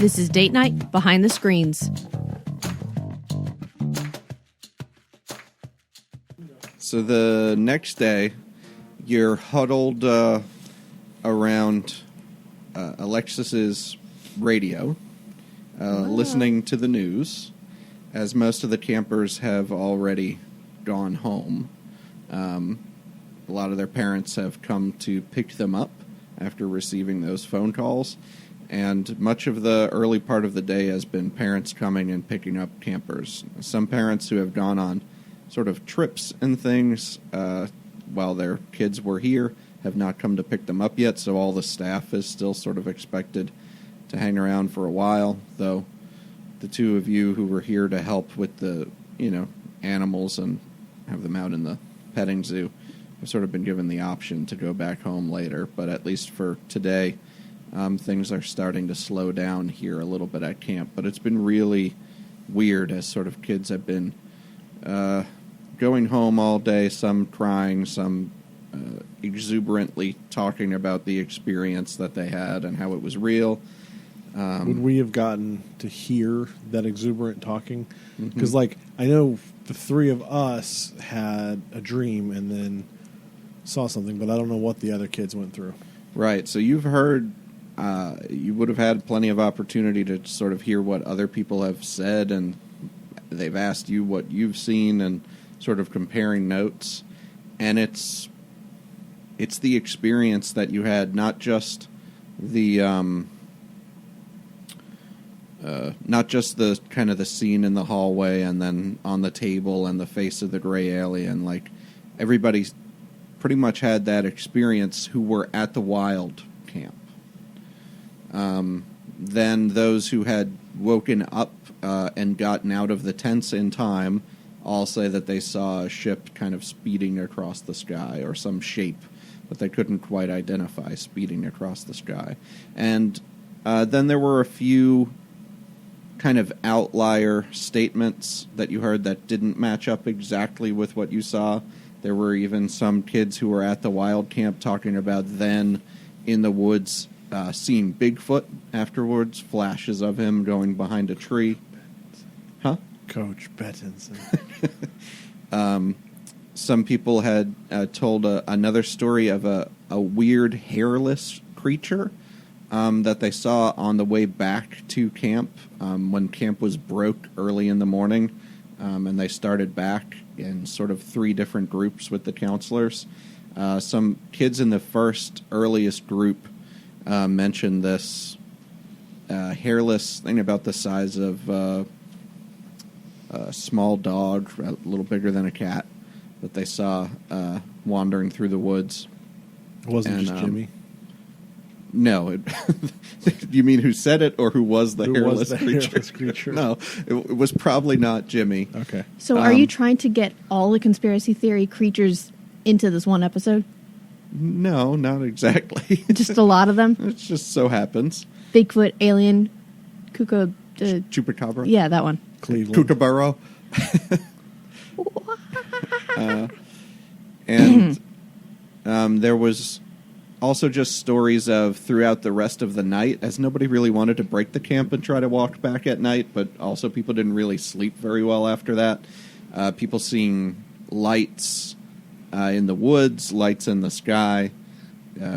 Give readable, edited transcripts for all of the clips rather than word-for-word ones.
This is Date Night Behind the Screens. So the next day, you're huddled around Alexis's radio, listening to the news, as most of the campers have already gone home. A lot of their parents have come to pick them up after receiving those phone calls, and much of the early part of the day has been parents coming and picking up campers. Some parents who have gone on sort of trips and things while their kids were here have not come to pick them up yet, so all the staff is still sort of expected to hang around for a while, though the two of you who were here to help with the, animals and have them out in the petting zoo have sort of been given the option to go back home later, but at least for today, things are starting to slow down here a little bit at camp, but it's been really weird as sort of kids have been going home all day, some crying, some exuberantly talking about the experience that they had and how it was real. Would we have gotten to hear that exuberant talking? Because, I know the three of us had a dream and then saw something, but I don't know what the other kids went through. Right, so you've heard, you would have had plenty of opportunity to sort of hear what other people have said, and they've asked you what you've seen and sort of comparing notes, and it's the experience that you had, not just the kind of the scene in the hallway and then on the table and the face of the gray alien. Like, everybody's pretty much had that experience who were at the wild camp. Then those who had woken up and gotten out of the tents in time all say that they saw a ship kind of speeding across the sky, or some shape that they couldn't quite identify speeding across the sky. And then there were a few kind of outlier statements that you heard that didn't match up exactly with what you saw. There were even some kids who were at the wild camp talking about then in the woods seeing Bigfoot afterwards, flashes of him going behind a tree. Huh? Coach Bettinson. Some people had told another story of a weird hairless creature that they saw on the way back to camp when camp was broke early in the morning, and they started back in sort of 3 different groups with the counselors. Some kids in the earliest group mentioned this hairless thing about the size of a small dog, a little bigger than a cat, that they saw wandering through the woods. It wasn't just Jimmy? No. You mean who said it, or who was the hairless creature? No, it was probably not Jimmy. Okay. So are you trying to get all the conspiracy theory creatures into this one episode? No, not exactly. Just a lot of them? It just so happens. Bigfoot, alien, Chupacabra? Yeah, that one. Cleveland. Kookaburra. And there was also just stories of throughout the rest of the night, as nobody really wanted to break the camp and try to walk back at night, but also people didn't really sleep very well after that. People seeing lights in the woods, lights in the sky,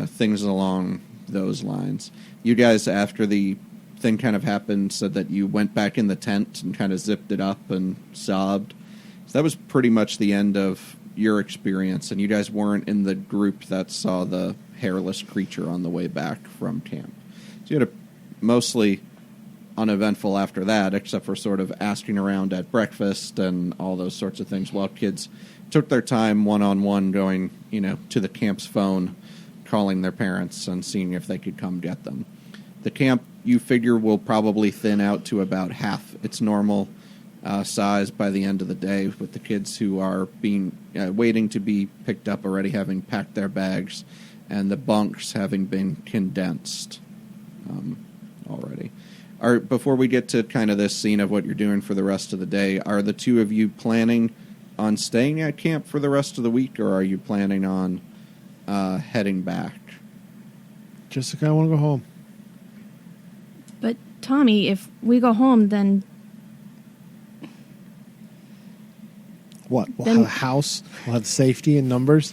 things along those lines. You guys, after the thing kind of happened, said that you went back in the tent and kind of zipped it up and sobbed. So that was pretty much the end of your experience, and you guys weren't in the group that saw the hairless creature on the way back from camp. So you had a mostly uneventful after that, except for sort of asking around at breakfast and all those sorts of things, while kids took their time one-on-one going, to the camp's phone, calling their parents and seeing if they could come get them. The camp, you figure, will probably thin out to about half its normal size by the end of the day, with the kids who are waiting to be picked up already having packed their bags, and the bunks having been condensed already. Before we get to kind of this scene of what you're doing for the rest of the day, are the two of you planning on staying at camp for the rest of the week, or are you planning on heading back? Jessica, I want to go home. But Tommy, if we go home, then What? We'll Then- have a house. We'll have safety in numbers.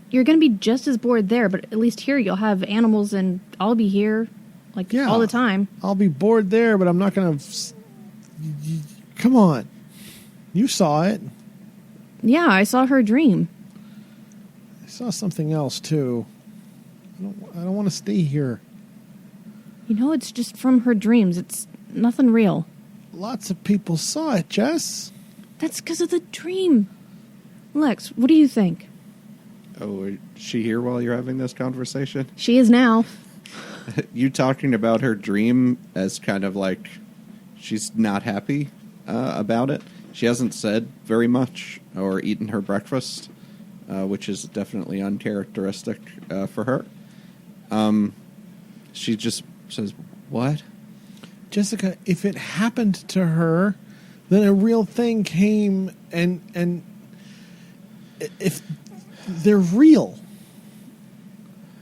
you're going to be just as bored there, but at least here you'll have animals and I'll be here, like, Yeah. all the time. I'll be bored there, but I'm not going to... Come on. You saw it. Yeah, I saw her dream. I saw something else, too. I don't want to stay here. You know, it's just from her dreams. It's nothing real. Lots of people saw it, Jess. That's because of the dream. Lex, what do you think? Oh, is she here while you're having this conversation? She is now. You talking about her dream as kind of like she's not happy about it. She hasn't said very much or eaten her breakfast, which is definitely uncharacteristic for her. She just says, "What?" Jessica, if it happened to her, then a real thing came and if they're real.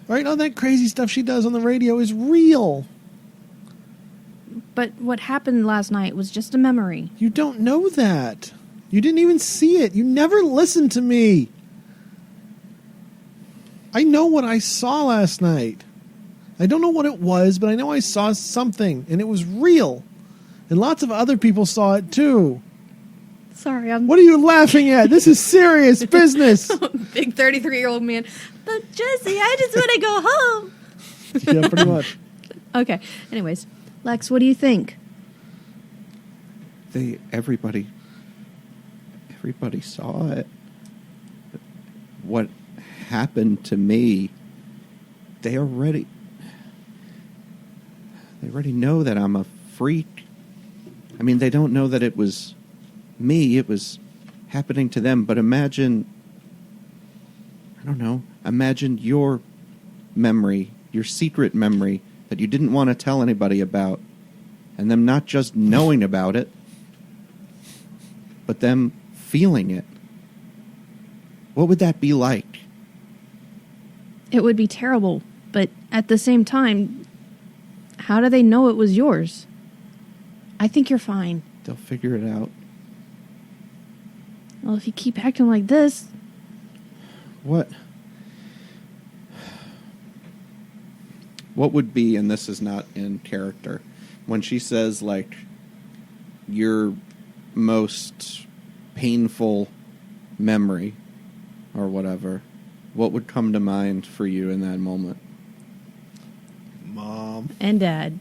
Right? All that crazy stuff she does on the radio is real. But what happened last night was just a memory. You don't know that. You didn't even see it. You never listened to me. I know what I saw last night. I don't know what it was, but I know I saw something, and it was real. And lots of other people saw it too. Sorry, I'm What are you laughing at? This is serious business. big 33-year-old man. But Jesse, I just want to go home. Yeah, pretty much. Okay. Anyways, Lex, what do you think? Everybody saw it. What happened to me? They already know that I'm a freak. I mean, they don't know that it was me. It was happening to them. But imagine your memory, your secret memory that you didn't want to tell anybody about, and them not just knowing about it, but them feeling it. What would that be like? It would be terrible, but at the same time, how do they know it was yours? I think you're fine. They'll figure it out. Well, if you keep acting like this, What would be, and this is not in character, when she says, like, your most painful memory or whatever, what would come to mind for you in that moment? Mom. and Dad,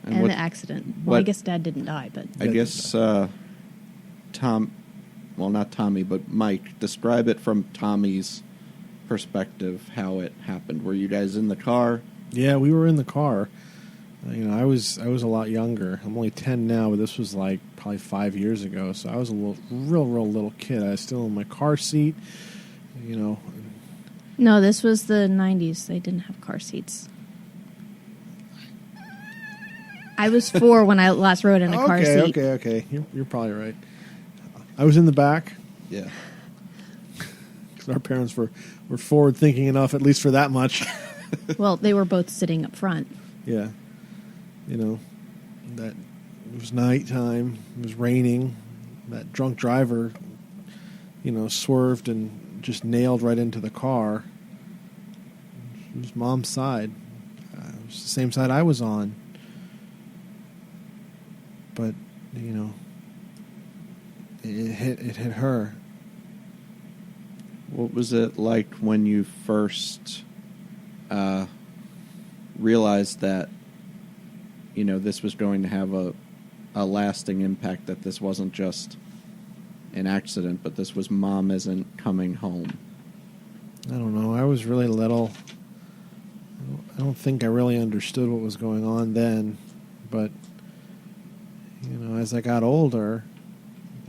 and what- the accident. Well, I what- guess Dad didn't die, but I guess not Tommy, but Mike, describe it from Tommy's perspective, how it happened. Were you guys in the car? Yeah, we were in the car. I was a lot younger. I'm only 10 now, but this was like probably 5 years ago. So I was a real little kid. I was still in my car seat. no, this was the 90s. They didn't have car seats. I was 4 when I last rode in a car seat. Okay. You're probably right. I was in the back. Yeah. 'Cause our parents were forward thinking enough, at least for that much. Well, they were both sitting up front. Yeah. That it was nighttime. It was raining. That drunk driver, swerved and just nailed right into the car. It was Mom's side. It was the same side I was on. But, it hit her. What was it like when you first realized that, this was going to have a lasting impact, that this wasn't just an accident, but this was Mom isn't coming home? I don't know. I was really little. I don't think I really understood what was going on then. But, as I got older,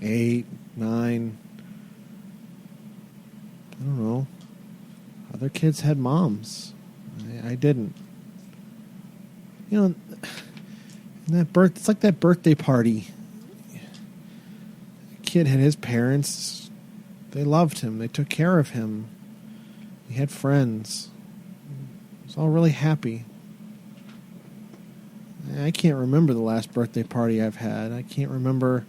8, 9, I don't know. Other kids had moms. I didn't. It's like that birthday party. A kid had his parents. They loved him. They took care of him. He had friends. It was all really happy. I can't remember the last birthday party I've had. I can't remember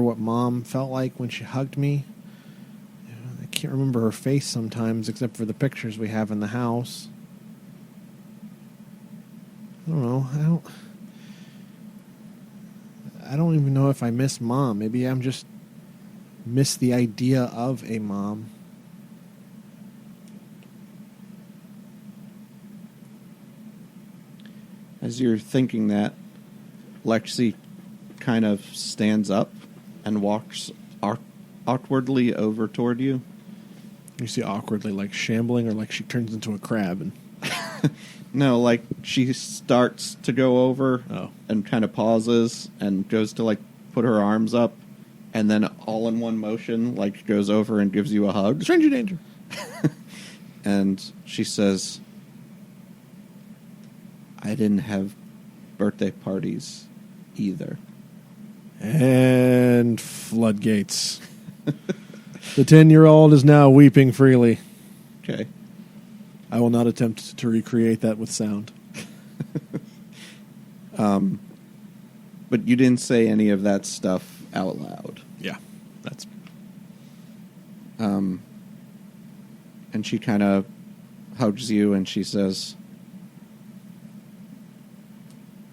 what Mom felt like when she hugged me. I can't remember her face sometimes, except for the pictures we have in the house. I don't know. I don't even know if I miss Mom. Maybe I'm just miss the idea of a mom. As you're thinking that, Lexy kind of stands up and walks awkwardly over toward you. You see awkwardly, like shambling, or like she turns into a crab and... No, like she starts to go over and kind of pauses and goes to like put her arms up, and then all in one motion like goes over and gives you a hug. Stranger danger. And she says, I didn't have birthday parties either. And floodgates. The 10-year-old is now weeping freely. Okay. I will not attempt to recreate that with sound. But you didn't say any of that stuff out loud. Yeah, that's... And she kind of hugs you and she says,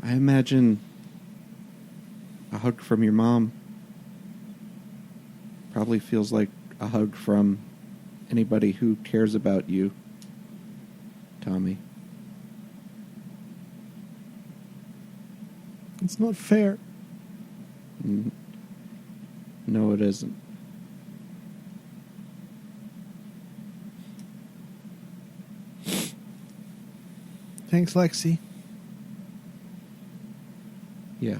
I imagine a hug from your mom probably feels like a hug from anybody who cares about you, Tommy. It's not fair. No, it isn't. Thanks, Lexy. Yeah.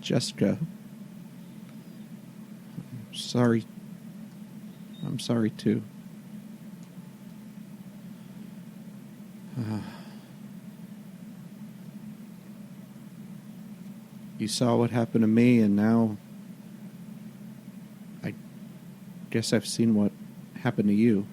Jessica. Sorry. I'm sorry too. You saw what happened to me, and now I guess I've seen what happened to you.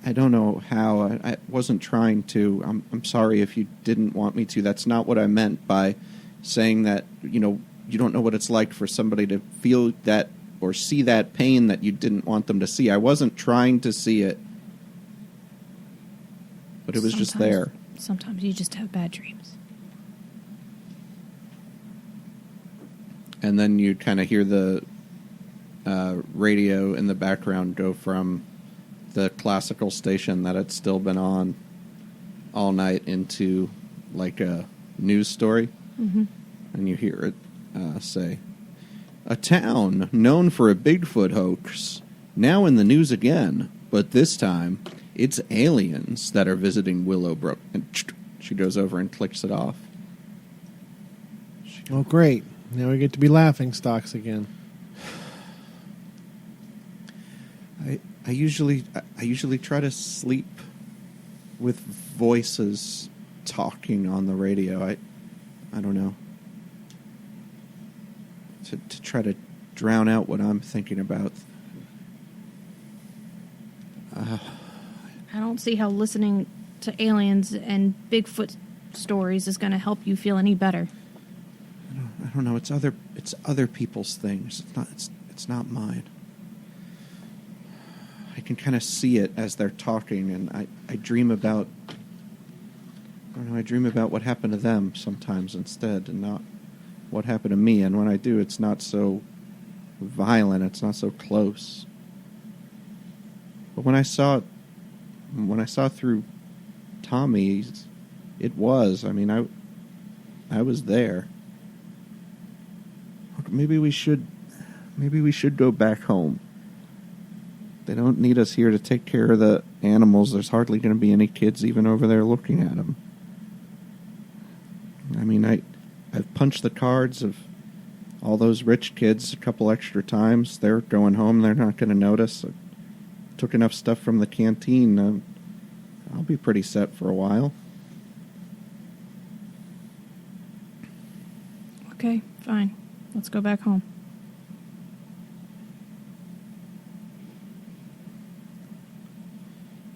I don't know how. I wasn't trying to. I'm sorry if you didn't want me to. That's not what I meant by saying that, you don't know what it's like for somebody to feel that or see that pain that you didn't want them to see. I wasn't trying to see it, but it was just there. Sometimes you just have bad dreams. And then you kind of hear the radio in the background go from the classical station that had still been on all night into like a news story. Mm-hmm. And you hear it say, a town known for a Bigfoot hoax, now in the news again, but this time it's aliens that are visiting Willowbrook. And she goes over and clicks it off. Oh, great. Now we get to be laughing stocks again. I usually try to sleep with voices talking on the radio. I don't know. To try to drown out what I'm thinking about. I don't see how listening to aliens and Bigfoot stories is going to help you feel any better. I don't know. It's other people's things. It's not mine. I can kind of see it as they're talking, and I dream about. I don't know. I dream about what happened to them sometimes instead, and not what happened to me. And when I do, it's not so violent. It's not so close. But when I saw through Tommy, it was. I mean, I was there. Maybe we should go back home. They don't need us here to take care of the animals. There's hardly going to be any kids even over there looking at them. I mean, I've punched the cards of all those rich kids a couple extra times. They're going home. They're not going to notice. I took enough stuff from the canteen. I'll be pretty set for a while. Okay, fine. Let's go back home.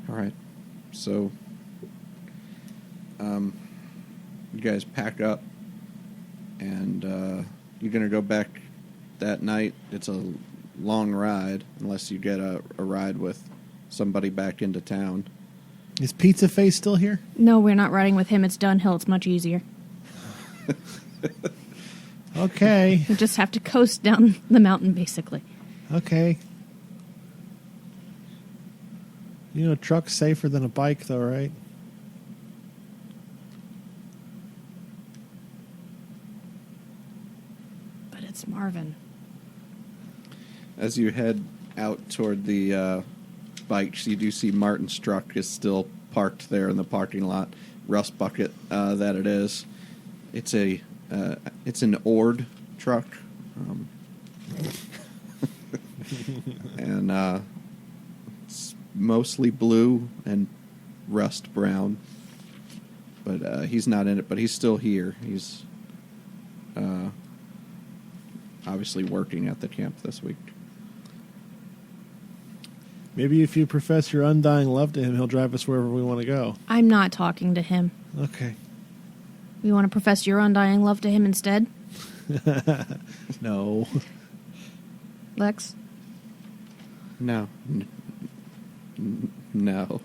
All right. So, you guys pack up, and you're going to go back that night. It's a long ride, unless you get a ride with somebody back into town. Is Pizza Face still here? No, we're not riding with him. It's downhill. It's much easier. Okay. We just have to coast down the mountain, basically. Okay. You know, a truck's safer than a bike, though, right? But it's Marvin. As you head out toward the bikes, you do see Martin's truck is still parked there in the parking lot. Rust bucket that it is. It's an Ord truck, and it's mostly blue and rust brown. But he's not in it. But he's still here. He's obviously working at the camp this week. Maybe if you profess your undying love to him, he'll drive us wherever we want to go. I'm not talking to him. Okay. You want to profess your undying love to him instead? No. Lex? No. No.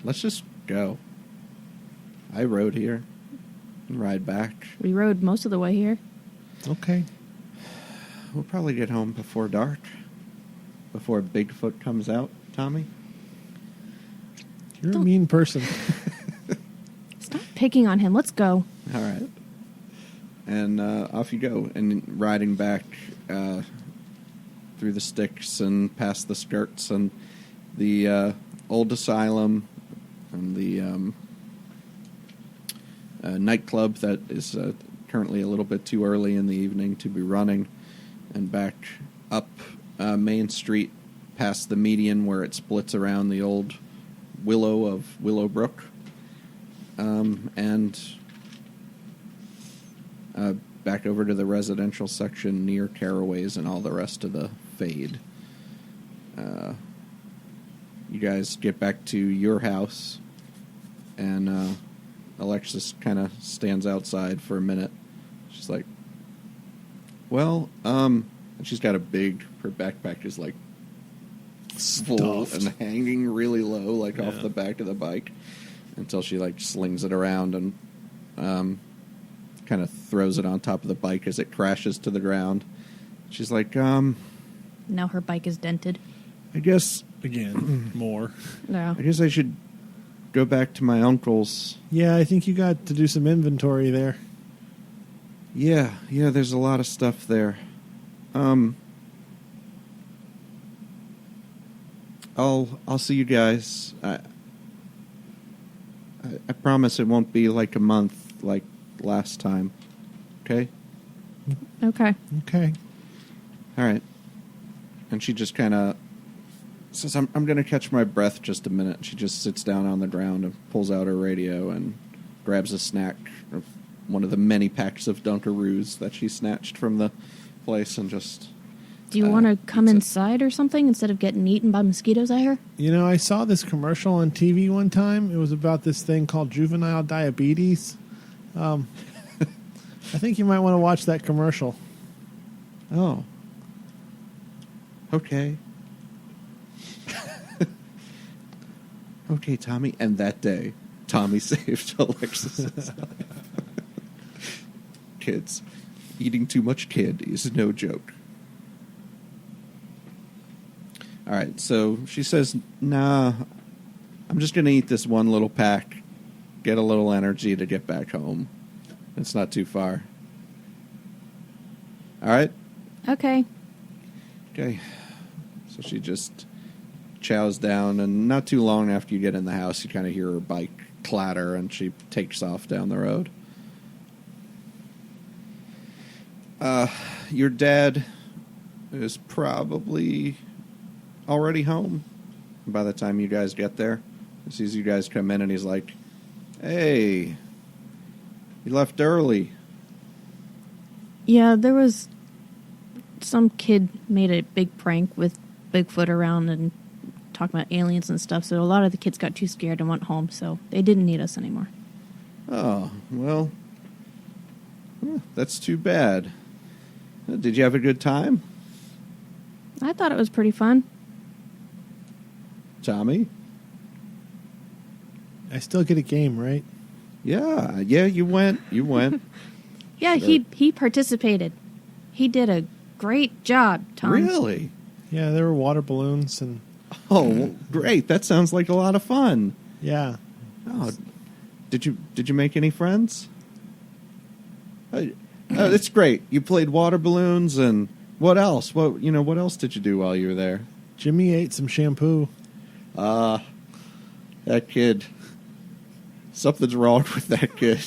Let's just go. I rode here and ride back. We rode most of the way here. Okay. We'll probably get home before dark. Before Bigfoot comes out, Tommy. You're a mean person. Stop picking on him. Let's go. All right. And off you go. And riding back through the sticks and past the skirts and the old asylum and the nightclub that is currently a little bit too early in the evening to be running, and back up Main Street past the median where it splits around the old willow of Willowbrook, and back over to the residential section near Caraway's and all the rest of the Fade. You guys get back to your house, and Alexis kind of stands outside for a minute. She's like, well, and she's got her backpack is like full Stuffed. and hanging really low, like Yeah. off the back of the bike, until she like slings it around and kind of throws it on top of the bike as it crashes to the ground. She's like, Now her bike is dented. I guess Again, more. No. I guess I should go back to my uncle's. Yeah, I think you got to do some inventory there. Yeah, there's a lot of stuff there. I'll see you guys. I promise it won't be like a month like last time. Okay? Okay. Okay. All right. And she just kind of says, I'm going to catch my breath just a minute. She just sits down on the ground and pulls out her radio and grabs a snack, one of the many packs of Dunkaroos that she snatched from the place, and just... Do you want to come eats it. inside or something instead of getting eaten by mosquitoes, I hear? You know, I saw this commercial on TV one time. It was about this thing called juvenile diabetes. I think you might want to watch that commercial. Oh. Okay. Okay, Tommy. And that day, Tommy saved Alexis's life. Kids, eating too much candy is no joke. All right, so she says, nah, I'm just going to eat this one little pack, get a little energy to get back home. It's not too far. All right? Okay. Okay. So she just chows down, and not too long after you get in the house, you kind of hear her bike clatter, and she takes off down the road. Your dad is probably already home by the time you guys get there. He sees you guys come in, and he's like, hey, You left early. Yeah, there was some kid made a big prank with Bigfoot around and talking about aliens and stuff, so a lot of the kids got too scared and went home, so they didn't need us anymore. Oh, well, that's too bad. Did you have a good time? I thought it was pretty fun. Tommy? I still get a game, right? Yeah, you went. Yeah, Sure. he participated. He did a great job, Tom. Really? Yeah, there were water balloons and Oh, well, great. That sounds like a lot of fun. yeah. Oh, did you make any friends? That's great. You played water balloons and what else? What else did you do while you were there? Jimmy ate some shampoo. That kid. Something's wrong with that kid.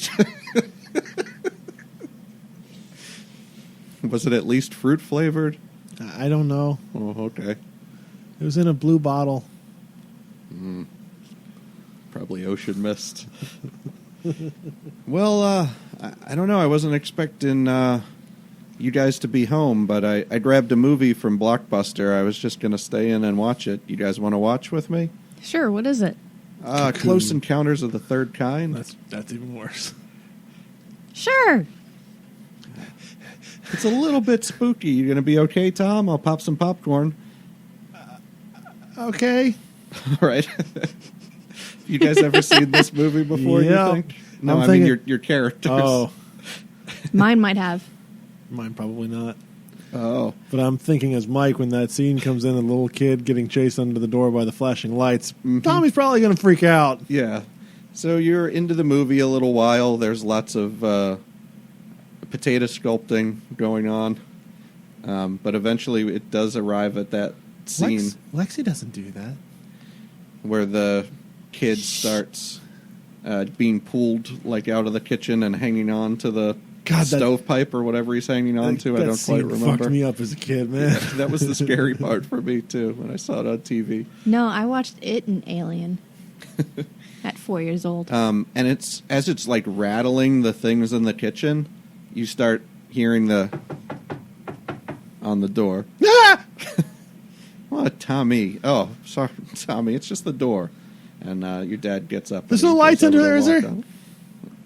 Was it at least fruit flavored? I don't know. Oh, okay. It was in a blue bottle. Probably ocean mist. Well, I don't know. I wasn't expecting you guys to be home, but I grabbed a movie from Blockbuster. I was just going to stay in and watch it. You guys want to watch with me? Sure, what is it? Close Encounters of the Third Kind. That's even worse. Sure. It's a little bit spooky. You going to be okay, Tom? I'll pop some popcorn. Okay. All right. You guys ever seen this movie before, Yeah. you think? No, I'm I thinking- mean your characters. Oh, Mine might have. mine probably not. Oh. But I'm thinking as Mike, when that scene comes in, the little kid getting chased under the door by the flashing lights, Tommy's probably going to freak out. Yeah. So you're into the movie a little while. There's lots of potato sculpting going on. But eventually it does arrive at that scene Lexy doesn't do that. where the kid starts being pulled like out of the kitchen and hanging on to the stovepipe or whatever he's hanging on to. I don't quite remember. Fucked me up as a kid, man. Yeah, that was the scary part for me too when I saw it on TV. No, I watched it in Alien at 4 years old. And it's as it's like rattling the things in the kitchen, you start hearing on the door. Ah! What, Tommy? Oh, sorry, Tommy. It's just the door. And your dad gets up. There's and he no lights goes over under there, to is there? walk out.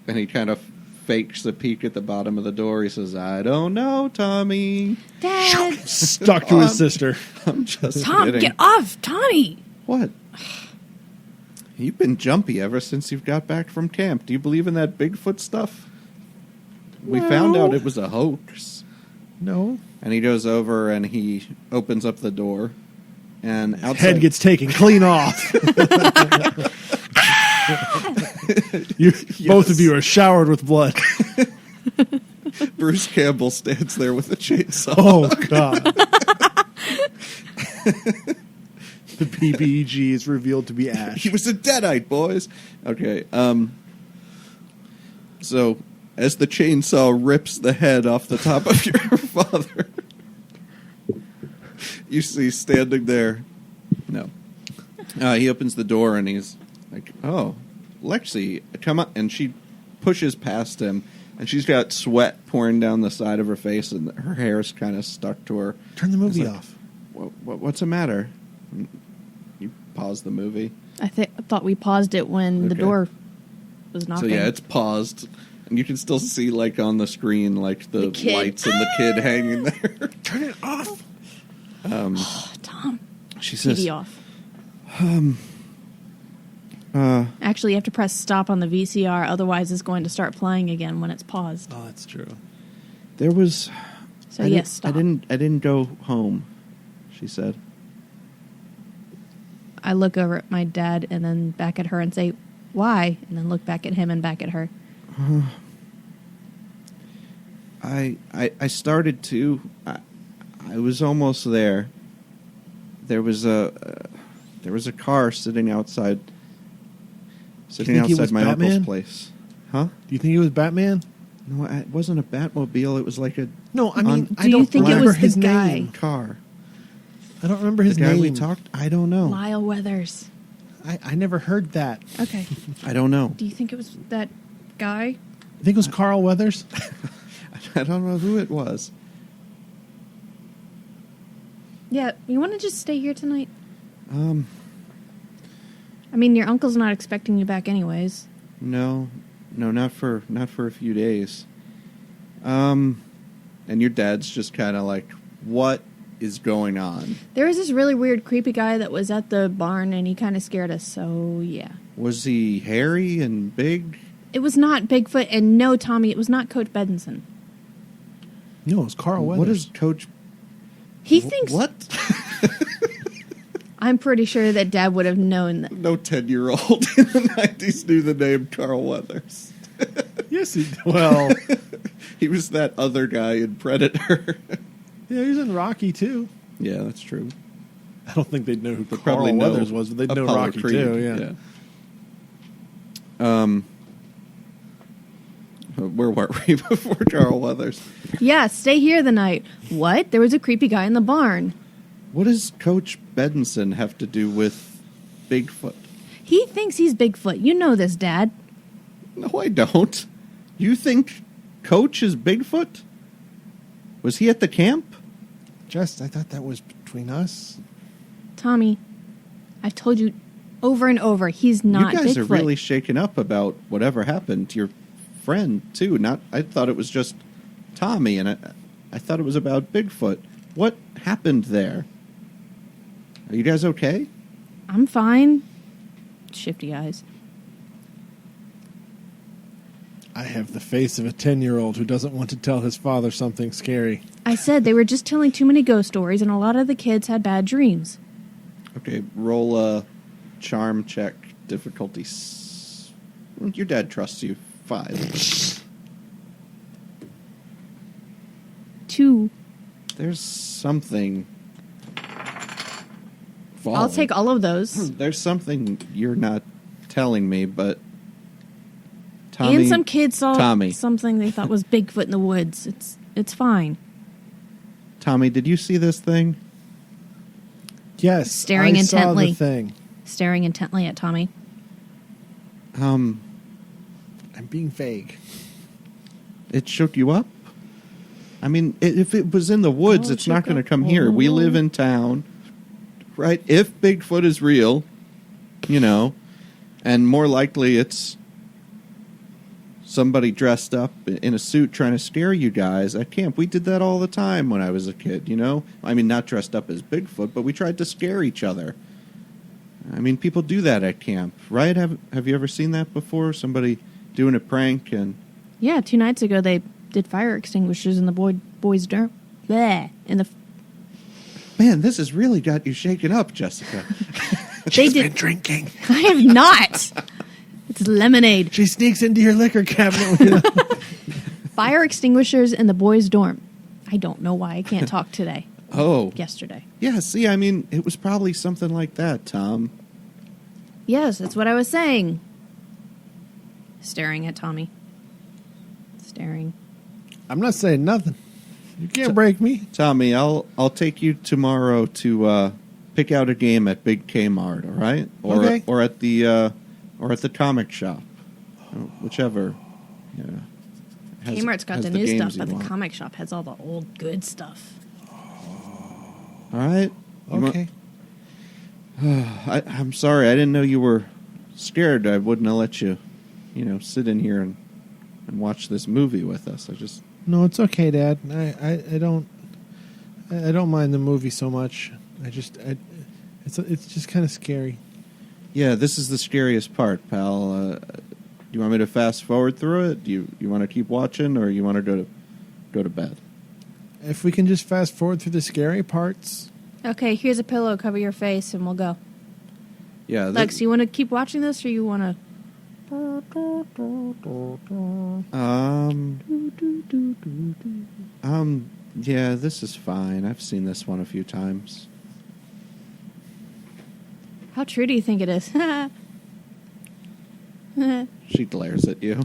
And he kind of fakes a peek at the bottom of the door. He says, "I don't know, Tommy." Dad! Stuck to his sister. I'm just Tom, kidding. get off! Tommy! What? You've been jumpy ever since you've got back from camp. Do you believe in that Bigfoot stuff? We found out it was a hoax. No. And he goes over and he opens up the door. And outside, Head gets taken clean off. Both of you are showered with blood. Bruce Campbell stands there with a chainsaw. Oh, God. The PPEG is revealed to be ash. He was a deadite, boys. Okay. So, as the chainsaw rips the head off the top of your father, you see standing there. No. He opens the door and he's like, "Oh, Lexy, come on." And she pushes past him and she's got sweat pouring down the side of her face and her hair's kind of stuck to her. Turn the movie It's like, off. What's the matter? You pause the movie. I thought we paused it when the Okay. door was knocking. So yeah, it's paused, and you can still see like on the screen like the kid. lights and the kid hanging there. Turn it off. Oh, Tom, She says, TV off. Actually, you have to press stop on the VCR, otherwise it's going to start playing again when it's paused. Oh, that's true. "There was." So I yes, stop. I didn't go home. She said. I look over at my dad and then back at her and say, "Why?" And then look back at him and back at her. I started to. I was almost there. There was a car sitting outside. Sitting think he was outside my Batman? uncle's place. Huh? Do you think it was Batman? No, it wasn't a Batmobile. It was like a No, I mean, Do you think it remember was the his guy? name. car. I don't remember his The guy name. we talked. I don't know. Lyle Weathers. I never heard that. Okay. I don't know. Do you think it was that guy? I think it was Carl Weathers. I don't know who it was. Yeah, you want to just stay here tonight? I mean, your uncle's not expecting you back anyways. No, not for a few days. And your dad's just kind of like, what is going on? There was this really weird, creepy guy that was at the barn, and he kind of scared us, so yeah. Was he hairy and big? It was not Bigfoot, and no, Tommy, it was not Coach Bedinson. No, it was Carl Weathers. What is Coach... He thinks... What? I'm pretty sure that Dad would have known that. No 10-year-old in the 90s knew the name Carl Weathers. Yes, well... He was that other guy in Predator. Yeah, he was in Rocky, too. Yeah, that's true. I don't think they'd know who They'd Carl probably know Weathers was, but they'd know Apollo Rocky, Creed, too, yeah. Where were we before Carl Weathers? Yeah, stay here the night. What? There was a creepy guy in the barn. What does Coach Bedinson have to do with Bigfoot? He thinks he's Bigfoot. You know this, Dad. No, I don't. You think Coach is Bigfoot? Was he at the camp? Just, I thought that was between us. Tommy, I've told you over and over, he's not Bigfoot. You guys are really shaken up about whatever happened to your friend, too. I thought it was just Tommy, and I thought it was about Bigfoot. What happened there? Are you guys okay? I'm fine. Shifty eyes. I have the face of a 10-year-old who doesn't want to tell his father something scary. I said they were just telling too many ghost stories, and a lot of the kids had bad dreams. Okay, roll a charm check, difficulty. Your dad trusts you. 5. 2. There's something. I'll take all of those. There's something you're not telling me, but Tommy. And some kids saw something they thought was Bigfoot in the woods. It's fine. Tommy, did you see this thing? Yes, Staring intently. Saw the thing. Staring intently at Tommy. I'm being vague. It shook you up? I mean, if it was in the woods, it's not going to come here. We live in town, right? If Bigfoot is real, and more likely it's somebody dressed up in a suit trying to scare you guys at camp. We did that all the time when I was a kid, I mean, not dressed up as Bigfoot, but we tried to scare each other. I mean, people do that at camp, right? Have you ever seen that before? Somebody doing a prank and... Yeah, 2 nights ago they did fire extinguishers in the boys' dorm. Bleh. Man, this has really got you shaken up, Jessica. She's been drinking. I have not. It's lemonade. She sneaks into your liquor cabinet. Fire extinguishers in the boys' dorm. I don't know why I can't talk today. Oh. Yesterday. Yeah, see, I mean, it was probably something like that, Tom. Yes, that's what I was saying. Staring at Tommy. Staring. I'm not saying nothing. You can't break me. Tommy, I'll take you tomorrow to pick out a game at Big Kmart, all right? Okay. Or at the comic shop. Whichever. Yeah. Kmart's got the new stuff, but the want. comic shop has all the old good stuff. All right. Okay. I'm sorry. I didn't know you were scared. I wouldn't have let you, sit in here and watch this movie with us. No, it's okay, Dad. I don't mind the movie so much. It's just kind of scary. Yeah, this is the scariest part, pal. Do you want me to fast forward through it? Do you want to keep watching, or you want to go to bed? If we can just fast forward through the scary parts. Okay, here's a pillow. Cover your face, and we'll go. Yeah. Lex, you want to keep watching this, or you want to... Yeah, this is fine. I've seen this one a few times. How true do you think it is? She glares at you.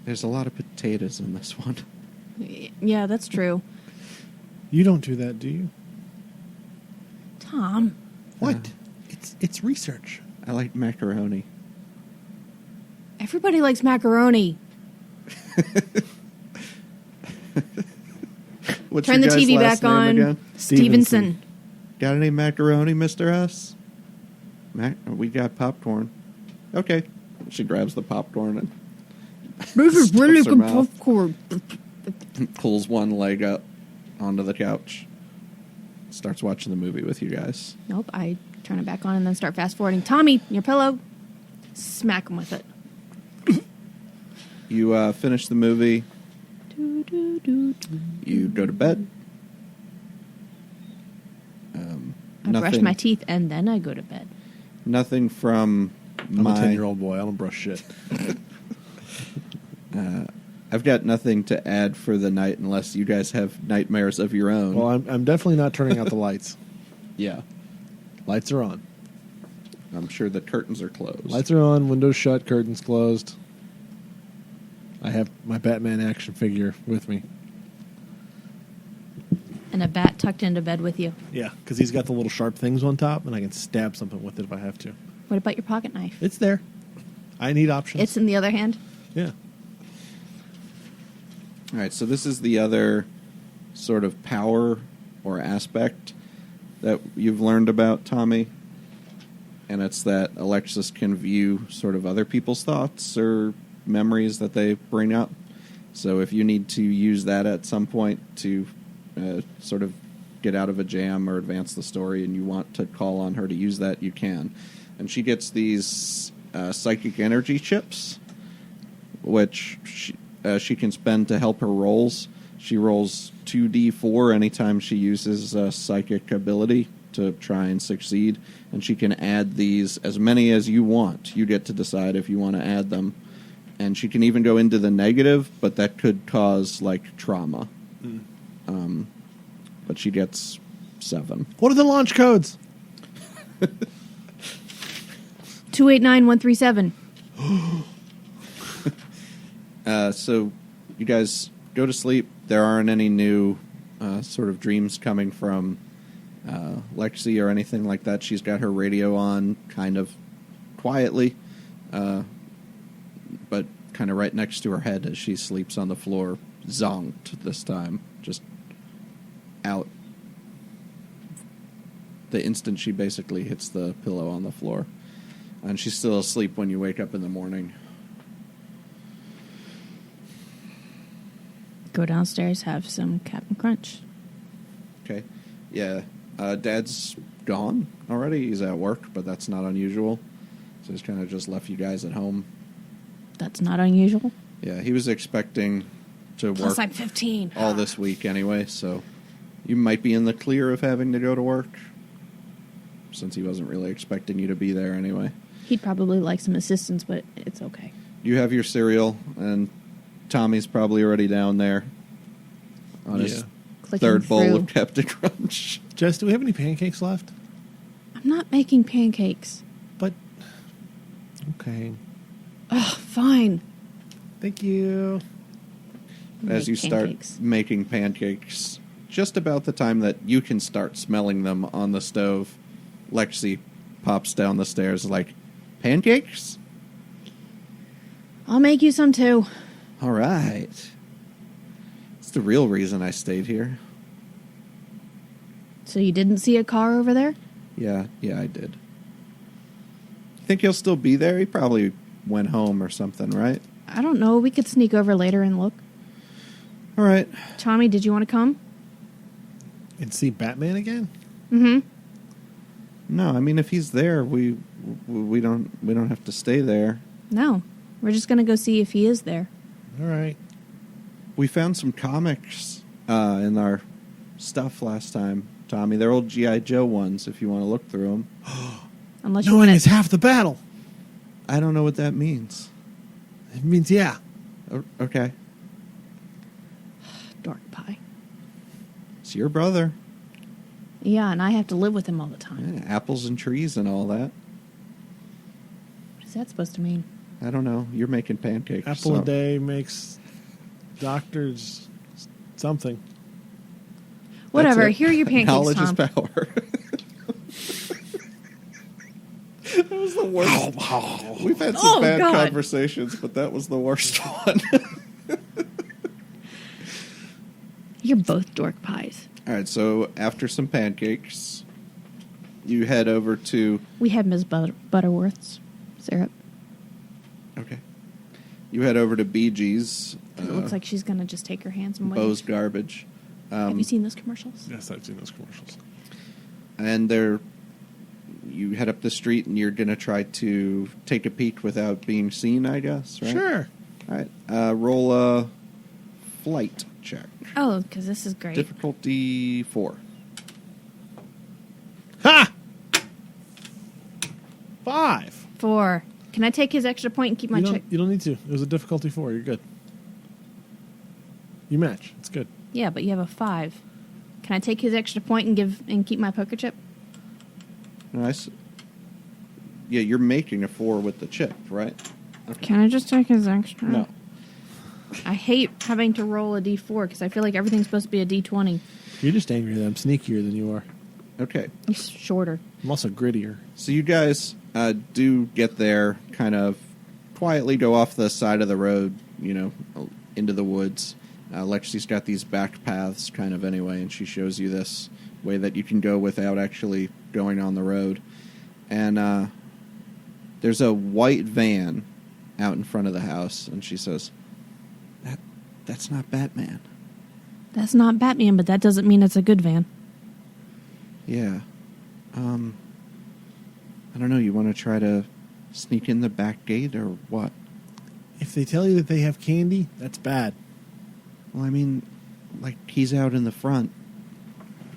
There's a lot of potatoes in this one. Yeah, that's true. You don't do that, do you? Tom. What? It's research. I like macaroni. Everybody likes macaroni. What's Turn the your guys' TV last back name on. again? Stevenson. Got any macaroni, Mr. S? We got popcorn. Okay. She grabs the popcorn and This is really stuffs her good mouth. popcorn. Pulls one leg up onto the couch. Starts watching the movie with you guys. Nope, I turn it back on and then start fast forwarding. Tommy, your pillow. Smack him with it. You finish the movie. Do, do, do, do. You go to bed. I brush my teeth and then I go to bed. Nothing from I'm a 10-year-old boy. I don't brush shit. I've got nothing to add for the night unless you guys have nightmares of your own. Well, I'm definitely not turning out the lights. Yeah. Lights are on. I'm sure the curtains are closed. Lights are on, windows shut, curtains closed. I have my Batman action figure with me. And a bat tucked into bed with you. Yeah, because he's got the little sharp things on top, and I can stab something with it if I have to. What about your pocket knife? It's there. I need options. It's in the other hand. Yeah. All right, so this is the other sort of power or aspect that you've learned about, Tommy. And it's that Alexis can view sort of other people's thoughts or memories that they bring up. So if you need to use that at some point to sort of get out of a jam or advance the story and you want to call on her to use that, you can. And she gets these psychic energy chips, which she can spend to help her rolls. She rolls 2d4 anytime she uses a psychic ability to try and succeed. And she can add these as many as you want. You get to decide if you want to add them. And she can even go into the negative, but that could cause, like, trauma. But she gets 7. What are the launch codes? 289137. So you guys go to sleep. There aren't any new sort of dreams coming from Lexy or anything like that. She's got her radio on kind of quietly, but kind of right next to her head as she sleeps on the floor, zonked this time, just out. The instant she basically hits the pillow on the floor. And she's still asleep when you wake up in the morning. Go downstairs, have some Captain Crunch. Okay. Yeah. Dad's gone already. He's at work, but that's not unusual. So he's kind of just left you guys at home. That's not unusual. Yeah, he was expecting to Plus, work I'm 15. all this week anyway, so you might be in the clear of having to go to work, since he wasn't really expecting you to be there anyway. He'd probably like some assistance, but it's okay. You have your cereal, and Tommy's probably already down there on his Clicking third bowl through. of Captain Crunch. Jess, do we have any pancakes left? I'm not making pancakes. But, okay. Oh, fine. Thank you. As Make you start pancakes. making pancakes, just about the time that you can start smelling them on the stove, Lexy pops down the stairs like, pancakes? I'll make you some too. All right. It's the real reason I stayed here. So you didn't see a car over there? Yeah, I did. Think he'll still be there? He probably went home or something, right? I don't know. We could sneak over later and look. All right. Tommy, did you want to come? And see Batman again? Mm-hmm. No, I mean if he's there, we don't have to stay there. No. We're just going to go see if he is there. All right. We found some comics in our stuff last time, Tommy. They're old G.I. Joe ones, if you want to look through them. Unless you Knowing want is to... half the battle. I don't know what that means. It means yeah. Okay. Dork pie. It's your brother. Yeah, and I have to live with him all the time. Yeah, apples and trees and all that. What is that supposed to mean? I don't know. You're making pancakes. Apple so- a day makes doctors something. Whatever. That's it. Here are your pancakes, Knowledge Tom. is power. was the worst. We've had some bad conversations, but that was the worst one. You're both dork pies. All right, so after some pancakes, you head over to... We had Ms. Butterworth's syrup. Okay. You head over to BG's. It looks like she's going to just take her hands and wave. Bo's Garbage. Have you seen those commercials? Yes, I've seen those commercials. And you head up the street, and you're going to try to take a peek without being seen, I guess, right? Sure. All right. Roll a flight check. Oh, because this is great. Difficulty 4. Ha! 5. 4. Can I take his extra point and keep my check? You don't need to. It was a difficulty 4. You're good. You match. It's good. Yeah, but you have a 5. Can I take his extra point and keep my poker chip? Nice. Yeah, you're making a 4 with the chip, right? Okay. Can I just take his extra? No. I hate having to roll a D4 because I feel like everything's supposed to be a D20. You're just angry that I'm sneakier than you are. Okay. He's shorter. I'm also grittier. So you guys do get there, kind of quietly go off the side of the road, into the woods. Lexy's got these back paths kind of anyway, and she shows you this way that you can go without actually going on the road. And there's a white van out in front of the house, and she says, that's not Batman. That's not Batman, but that doesn't mean it's a good van. Yeah. I don't know, you want to try to sneak in the back gate or what? If they tell you that they have candy, that's bad. Well, I mean, like, he's out in the front.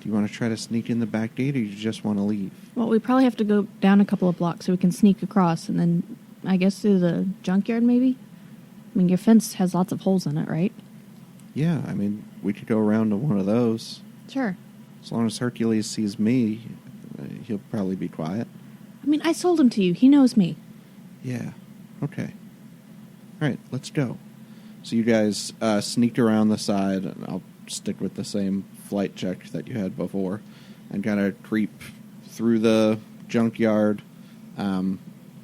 Do you want to try to sneak in the back gate, or you just want to leave? Well, we probably have to go down a couple of blocks so we can sneak across, and then I guess through the junkyard, maybe? I mean, your fence has lots of holes in it, right? Yeah, I mean, we could go around to one of those. Sure. As long as Hercules sees me, he'll probably be quiet. I mean, I sold him to you. He knows me. Yeah. Okay. All right, let's go. So you guys sneak around the side, and I'll stick with the same flight check that you had before, and kind of creep through the junkyard,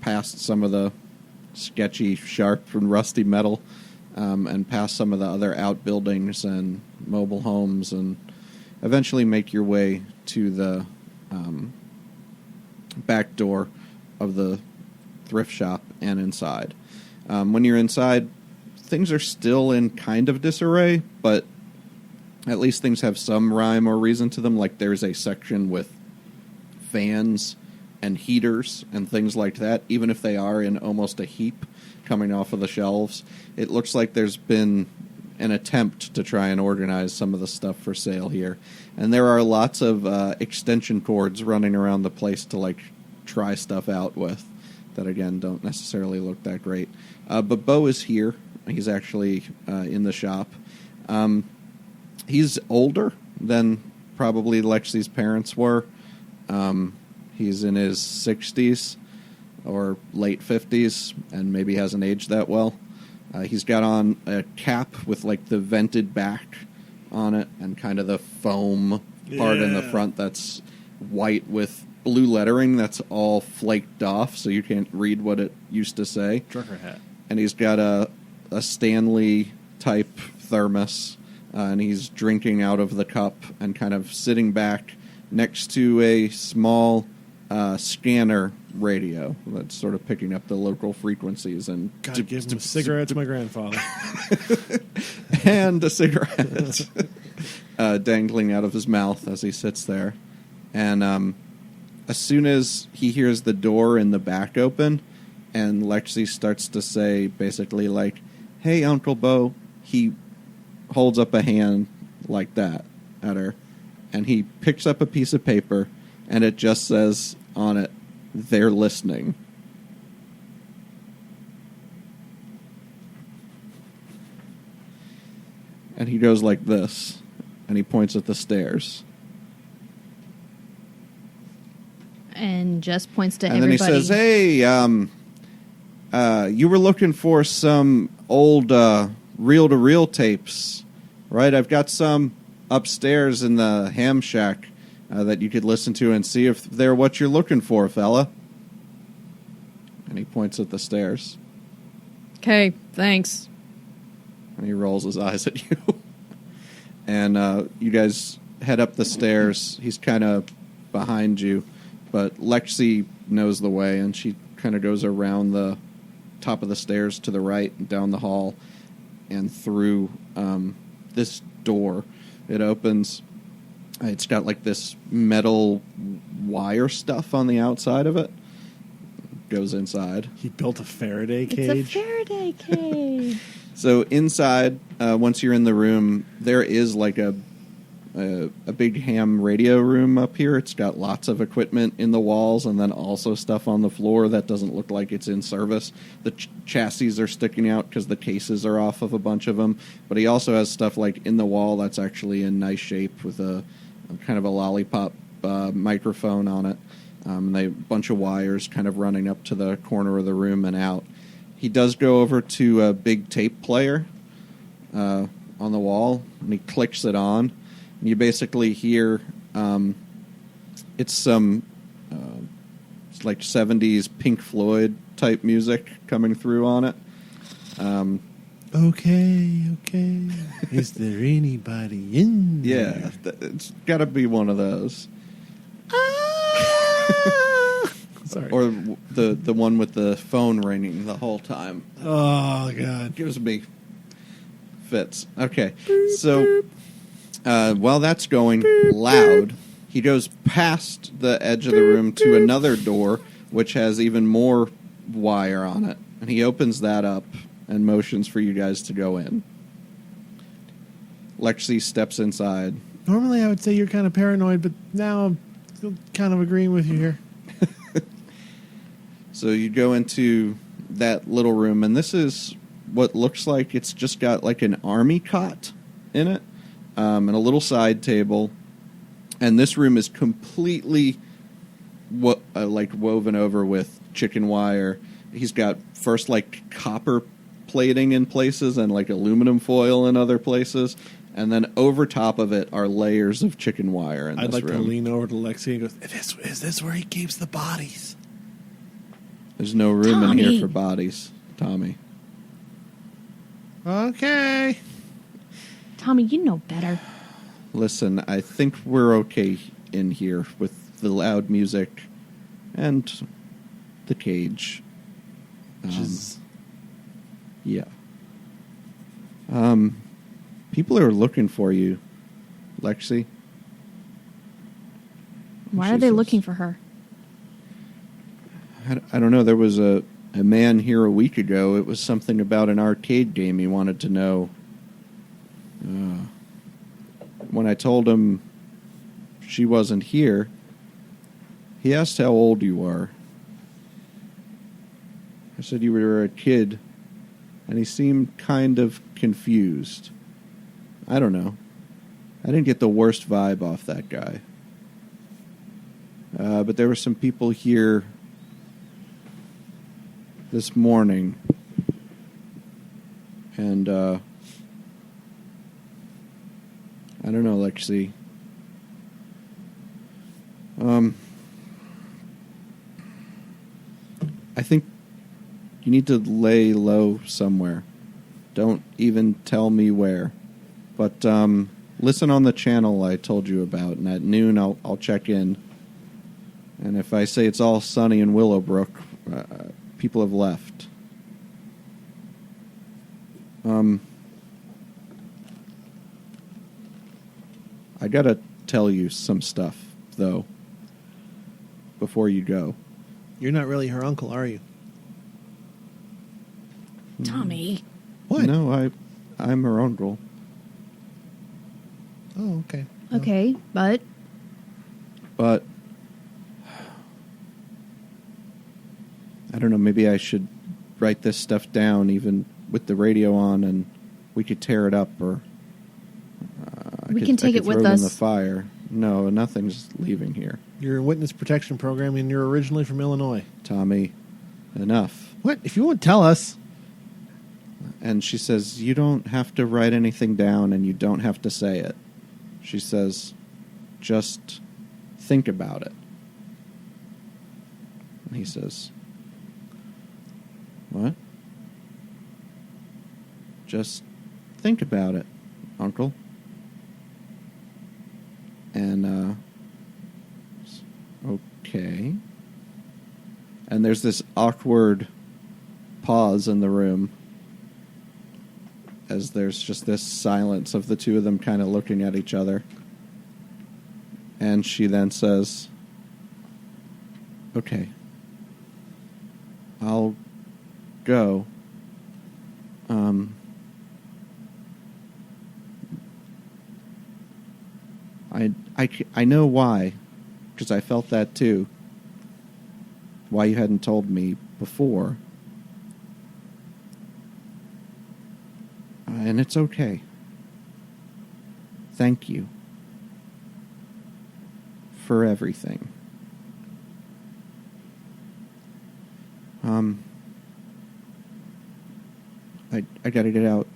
past some of the sketchy, sharp, and rusty metal, and past some of the other outbuildings and mobile homes, and eventually make your way to the back door of the thrift shop and inside. When you're inside, things are still in kind of disarray, but at least things have some rhyme or reason to them. Like there's a section with fans and heaters and things like that, even if they are in almost a heap coming off of the shelves. It looks like there's been an attempt to try and organize some of the stuff for sale here. And there are lots of extension cords running around the place to like try stuff out with that, again, don't necessarily look that great. But Bo is here. He's actually in the shop. He's older than probably Lexi's parents were. He's in his 60s or late 50s and maybe hasn't aged that well. He's got on a cap with like the vented back on it and kind of the foam part in the front that's white with blue lettering that's all flaked off so you can't read what it used to say. Trucker hat. And he's got a Stanley type thermos, and he's drinking out of the cup and kind of sitting back next to a small scanner radio that's sort of picking up the local frequencies. And gotta give him a cigarette to my grandfather. And a cigarette dangling out of his mouth as he sits there. And as soon as he hears the door in the back open, and Lexy starts to say basically like, "Hey, Uncle Bo," he holds up a hand like that at her, and he picks up a piece of paper, and it just says on it, "They're listening." And he goes like this, and he points at the stairs. And just points to and everybody. And then he says, "Hey, you were looking for some old reel-to-reel tapes, right? I've got some upstairs in the ham shack that you could listen to and see if they're what you're looking for, fella." points at the stairs. Okay, thanks. And he rolls his eyes at you. And you guys head up the stairs. He's kind of behind you, but Lexy knows the way, and she kind of goes around the top of the stairs to the right and down the hall and through this door. It opens. It's got like this metal wire stuff on the outside of it. Goes inside. He built a Faraday cage. It's a Faraday cage. So inside, once you're in the room, there is like a big ham radio room up here. It's got lots of equipment in the walls and then also stuff on the floor that doesn't look like it's in service. The chassis are sticking out because the cases are off of a bunch of them. But he also has stuff like in the wall that's actually in nice shape with a kind of a lollipop microphone on it. A bunch of wires kind of running up to the corner of the room and out. He does go over to a big tape player on the wall, and he clicks it on. And you basically hear it's some it's like 70s Pink Floyd type music coming through on it. Okay. Is there anybody in there? Yeah, it's got to be one of those. Sorry. Or the one with the phone ringing the whole time. Oh, God. Gives me fits. Okay, so while that's going loud, he goes past the edge of the room to another door, which has even more wire on it. And he opens that up and motions for you guys to go in. Lexy steps inside. Normally I would say you're kind of paranoid, but now I'm kind of agreeing with you here. So you go into that little room, and this is what looks like it's just got like an army cot in it, and a little side table. And this room is completely like woven over with chicken wire. He's got first like copper plating in places and like aluminum foil in other places. And then over top of it are layers of chicken wire in I'd this like room. to lean over to Lexi and go, is this where he keeps the bodies? There's no room in here Tommy. for bodies, Tommy. Okay. Tommy, you know better. Listen, I think we're okay in here with the loud music and the cage. Yeah. People are looking for you, Lexy. Why She are they says. looking for her? I don't know. There was a man here a week ago. It was something about an arcade game he wanted to know. When I told him she wasn't here, he asked how old you were. I said you were a kid, and he seemed kind of confused. I don't know. I didn't get the worst vibe off that guy. But there were some people here this morning, and I don't know, Lexi. I think you need to lay low somewhere. Don't even tell me where. But listen on the channel I told you about, and at noon I'll check in. And if I say it's all sunny in Willowbrook, people have left. I gotta tell you some stuff, though, before you go. You're not really her uncle, are you? Tommy. What? No, I'm her uncle. Oh, okay. Okay, but But I don't know, maybe I should write this stuff down even with the radio on, and we could tear it up, or We can take I could it with throw it in us. the fire. No, nothing's leaving here. You're in witness protection program, and you're originally from Illinois. Tommy, enough. What? If you won't tell us. And she says, you don't have to write anything down, and you don't have to say it. She says, just think about it. And he says, What? Just think about it, Uncle. And, okay. And there's this awkward pause in the room as there's just this silence of the two of them kind of looking at each other. And she then says, okay, I'll go. I know why, because I felt that too. Why you hadn't told me before. And it's okay. Thank you for everything. I gotta get out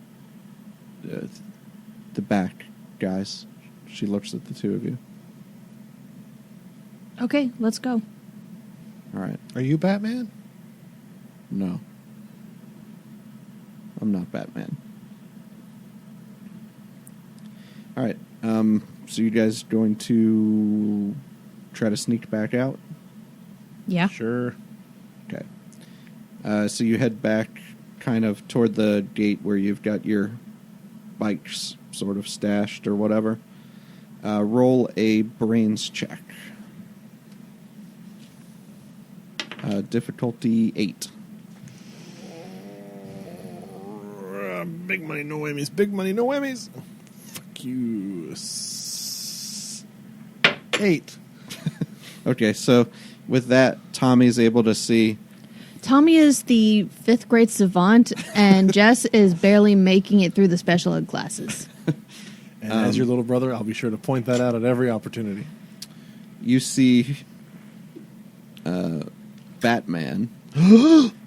the back, guys. She looks at the two of you. Okay, let's go. All right. Are you Batman? No. I'm not Batman. All right. So you guys going to try to sneak back out? Yeah. Sure. Okay. So you head back kind of toward the gate where you've got your bikes sort of stashed or whatever. Roll a brains check. Difficulty 8. Big money, no whammies. Big money, no whammies. Fuck you. 8. Okay, so with that, Tommy's able to see. Tommy is the 5th grade savant, and Jess is barely making it through the special ed classes. And as your little brother, I'll be sure to point that out at every opportunity. You see Batman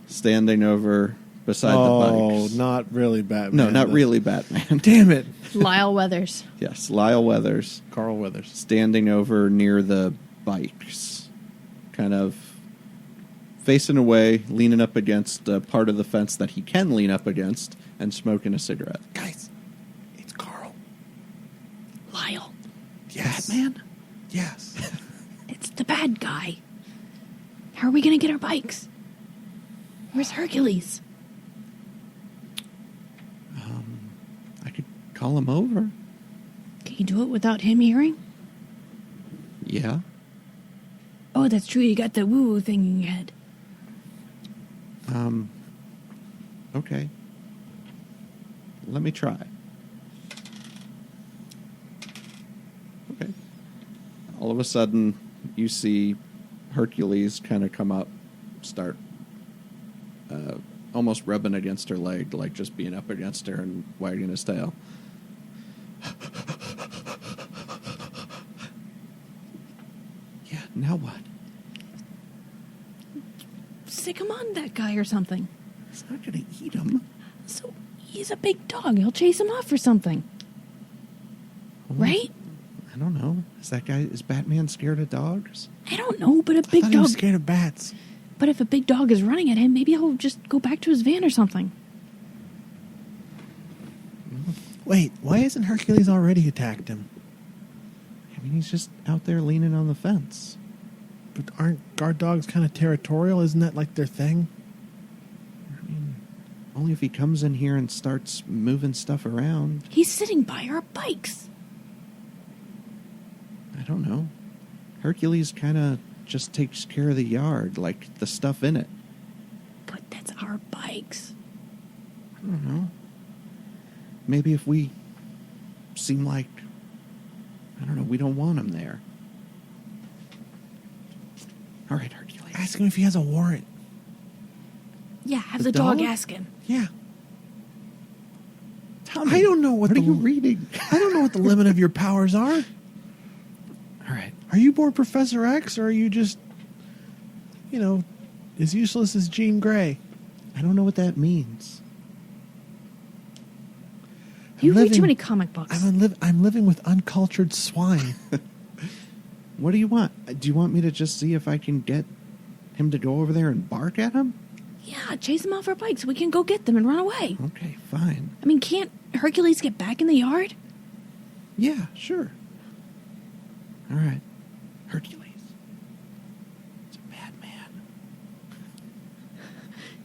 standing over beside the bikes. Oh, not really Batman. No, not really Batman. Damn it. Lyle Weathers. Yes, Lyle Weathers. Carl Weathers. Standing over near the bikes. Kind of facing away, leaning up against part of the fence that he can lean up against, and smoking a cigarette. Guys, it's Carl. Lyle. Yes. Batman? Yes. It's the bad guy. How are we going to get our bikes? Where's Hercules? I could call him over. Can you do it without him hearing? Yeah. Oh, that's true. You got the woo-woo thing in your head. Okay. Let me try. Okay. All of a sudden, you see Hercules kind of come up, start almost rubbing against her leg, like just being up against her and wagging his tail. Yeah, now what? Stick him on that guy or something. He's not going to eat him. So he's a big dog. He'll chase him off or something. Right? I don't know. Is Batman scared of dogs? I don't know, but a big I thought he dog. was scared of bats. But if a big dog is running at him, maybe he'll just go back to his van or something. Wait, why hasn't Hercules already attacked him? I mean, he's just out there leaning on the fence. But aren't guard dogs kind of territorial? Isn't that like their thing? I mean, only if he comes in here and starts moving stuff around. He's sitting by our bikes. I don't know. Hercules kind of just takes care of the yard, like the stuff in it. But that's our bikes. I don't know. Maybe if we seem like, I don't know, we don't want him there. All right, Hercules. Ask him if he has a warrant. Yeah, have The the dog dog? ask him. Yeah. Tommy, I don't know what are the you reading? I don't know what the limit of your powers are. All right. Are you more Professor X, or are you just, as useless as Jean Grey? I don't know what that means. You read too many comic books. I'm living with uncultured swine. What do you want? Do you want me to just see if I can get him to go over there and bark at him? Yeah, chase them off our bikes so we can go get them and run away. Okay, fine. I mean, can't Hercules get back in the yard? Yeah, sure. All right. Hercules. It's a bad man.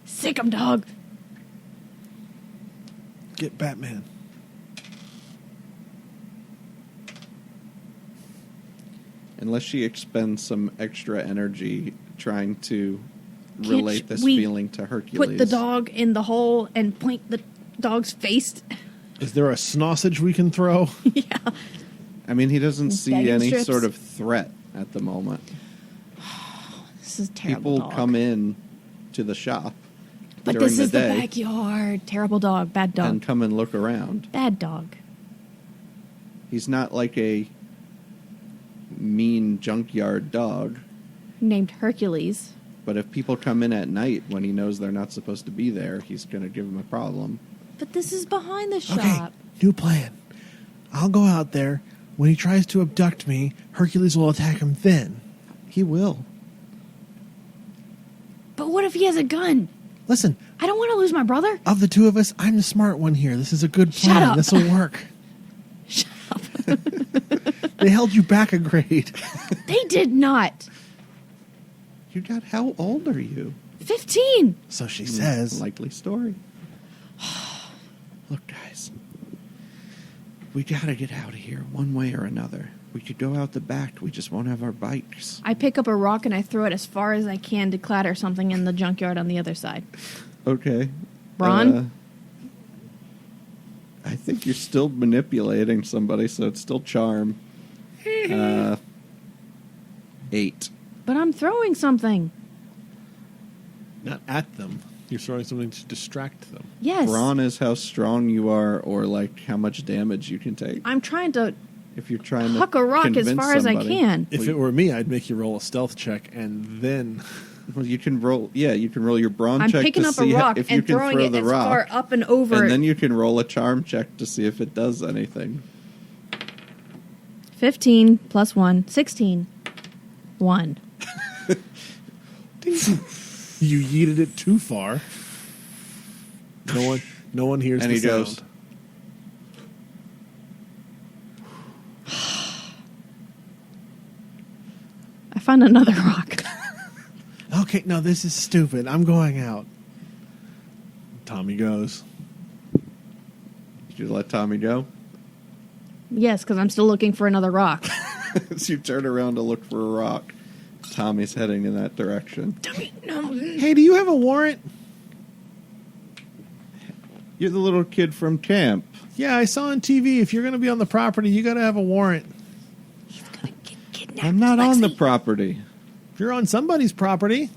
Sick 'em, dog. Get Batman. Unless she expends some extra energy trying to Can't relate this we feeling to Hercules. Put the dog in the hole and point the dog's face. Is there a sausage we can throw? Yeah. I mean, he doesn't see Bacon any strips. sort of threat at the moment. This is a terrible People dog. come in to the shop But during this is the the day backyard. Terrible dog. Bad dog. and come and look around. Bad dog. He's not like a mean junkyard dog, Named Hercules. but if people come in at night when he knows they're not supposed to be there, he's going to give them a problem. But this is behind the shop. Okay, new plan. I'll go out there. When he tries to abduct me, Hercules will attack him then. He will. But what if he has a gun? Listen, I don't want to lose my brother. of the two of us, I'm the smart one here. This is a good Shut plan. up. This will work. Shut up. They held you back a grade. They did not. You got, how old are you? 15. So she says. Likely story. Look, guys. We gotta get out of here one way or another. We could go out the back. We just won't have our bikes. I pick up a rock and I throw it as far as I can to clatter something in the junkyard on the other side. Okay. Ron? I think you're still manipulating somebody, so it's still charm. 8. But I'm throwing something. Not at them. You're throwing something to distract them. Yes. Brawn is how strong you are, or like how much damage you can take. I'm trying to If you're trying to huck a rock as convince far as I somebody. can. If it were me, I'd make you roll a stealth check and then. Well, you can roll. Yeah, you can roll your brawn I'm check picking to up see a rock if you and can throwing throw it the as rock, far up and over. and then you can roll a charm check to see if it does anything. 15 plus 1. 16. 1. You yeeted it too far. No one hears And the he sound. goes, I found another rock. Okay, no, this is stupid. I'm going out. Tommy goes. "Did you let Tommy go?" Yes, because I'm still looking for another rock. As you turn around to look for a rock, Tommy's heading in that direction. Tommy, no. Hey, do you have a warrant? You're the little kid from camp. Yeah, I saw on TV. If you're going to be on the property, you got to have a warrant. He's going to get kidnapped. I'm not on the Lexy. property. If you're on somebody's property,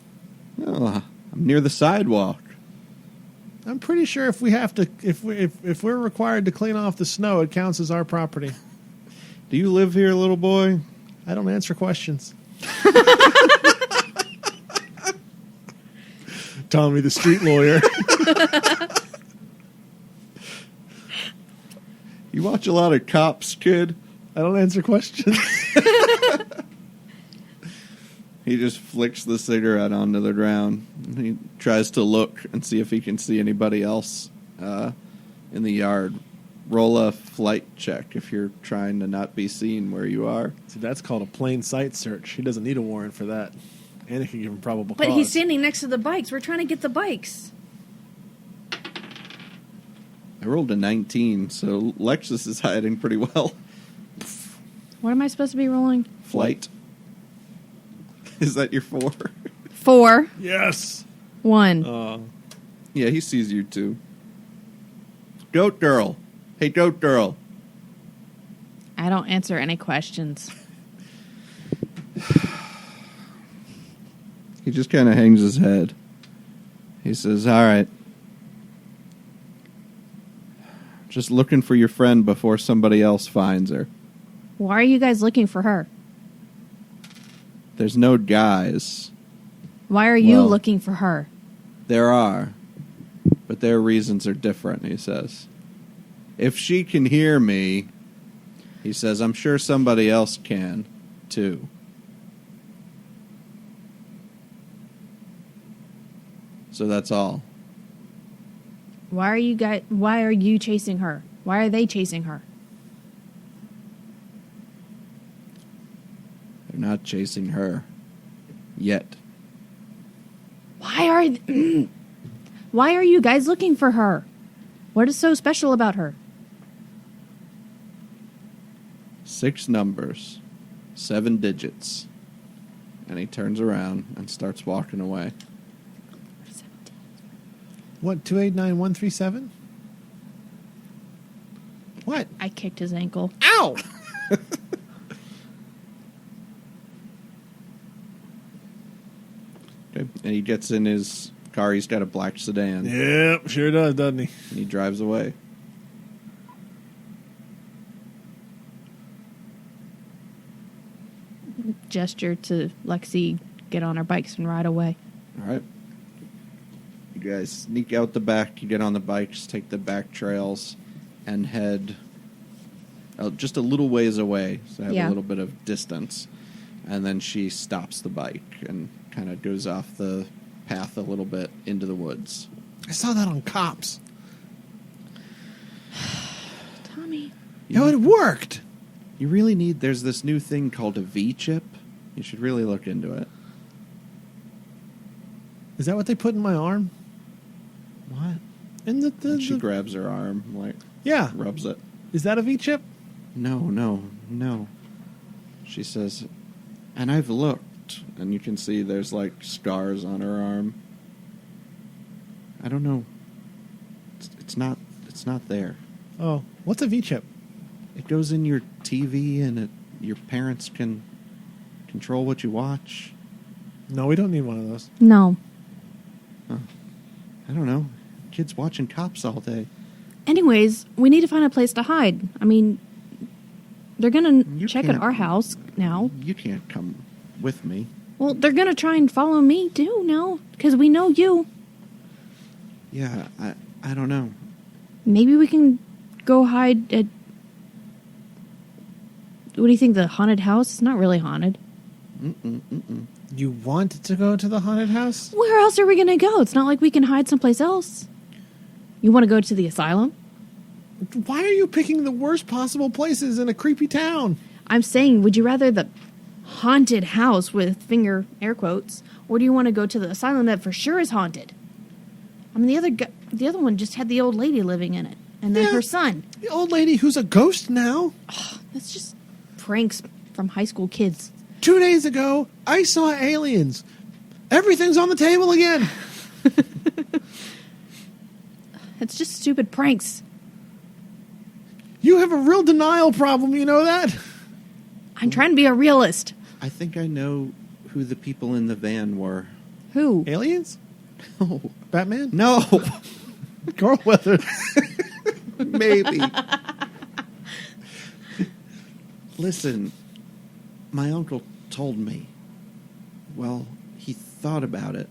Oh, I'm near the sidewalk. I'm pretty sure if we have to, if we're required to clean off the snow, it counts as our property. Do you live here, little boy? I don't answer questions. Tommy, the street lawyer. You watch a lot of Cops, kid? I don't answer questions. He just flicks the cigarette onto the ground. He tries to look and see if he can see anybody else in the yard. Roll a flight check if you're trying to not be seen where you are. See, that's called a plain sight search. He doesn't need a warrant for that. And it can give him probable But cause. he's standing next to the bikes. We're trying to get the bikes. I rolled a 19, so Lexus is hiding pretty well. What am I supposed to be rolling? Flight. Is that your 4? 4. Yes. 1. Yeah, he sees you too. Goat girl. Hey, goat girl. I don't answer any questions. He just kind of hangs his head. He says, all right. Just looking for your friend before somebody else finds her. Why are you guys looking for her? There's no guys. Why are you Well- looking for her? There are. But their reasons are different, he says. If she can hear me, he says, I'm sure somebody else can, too. So that's all. Why are you chasing her? Why are they chasing her? They're not chasing her. Yet. Why are you guys looking for her? What is so special about her? 6 numbers. 7 digits. And he turns around and starts walking away. What, 289137? What? I kicked his ankle. Ow! Okay. And he gets in his car. He's got a black sedan. Yep, sure does, doesn't he? And he drives away. Gesture to Lexy, get on our bikes and ride away. All right. You guys sneak out the back. You get on the bikes, take the back trails, and head just a little ways away. So have a little bit of distance. And then she stops the bike and kind of goes off the path a little bit into the woods. I saw that on Cops. Tommy. No, it worked. You really need... There's this new thing called a V-chip. You should really look into it. Is that what they put in my arm? What? In And she grabs her arm, like... Yeah. Rubs it. Is that a V-chip? No. She says, and I've looked, and you can see there's, like, scars on her arm. I don't know. It's not there. Oh, what's a V-chip? It goes in your TV, and your parents can control what you watch. No, we don't need one of those. No. Huh. I don't know. Kids watching Cops all day. Anyways, we need to find a place to hide. I mean, they're going to You check at can't- our house now. You can't come with me. Well, they're going to try and follow me too now, because we know you. Yeah, I don't know. Maybe we can go hide at... What do you think, the haunted house? It's not really haunted. You want to go to the haunted house? Where else are we going to go? It's not like we can hide someplace else. You want to go to the asylum? Why are you picking the worst possible places in a creepy town? I'm saying, would you rather the haunted house with finger air quotes, or do you want to go to the asylum that for sure is haunted? I mean, the other one just had the old lady living in it, and then her son. The old lady who's a ghost now. That's just pranks from high school kids. 2 days ago, I saw aliens. Everything's on the table again. It's just stupid pranks. You have a real denial problem, you know that? I'm trying to be a realist. I think I know who the people in the van were. Who? Aliens? No. Batman? No. Carl Weathers. Maybe. Listen, my uncle told me. Well, he thought about it.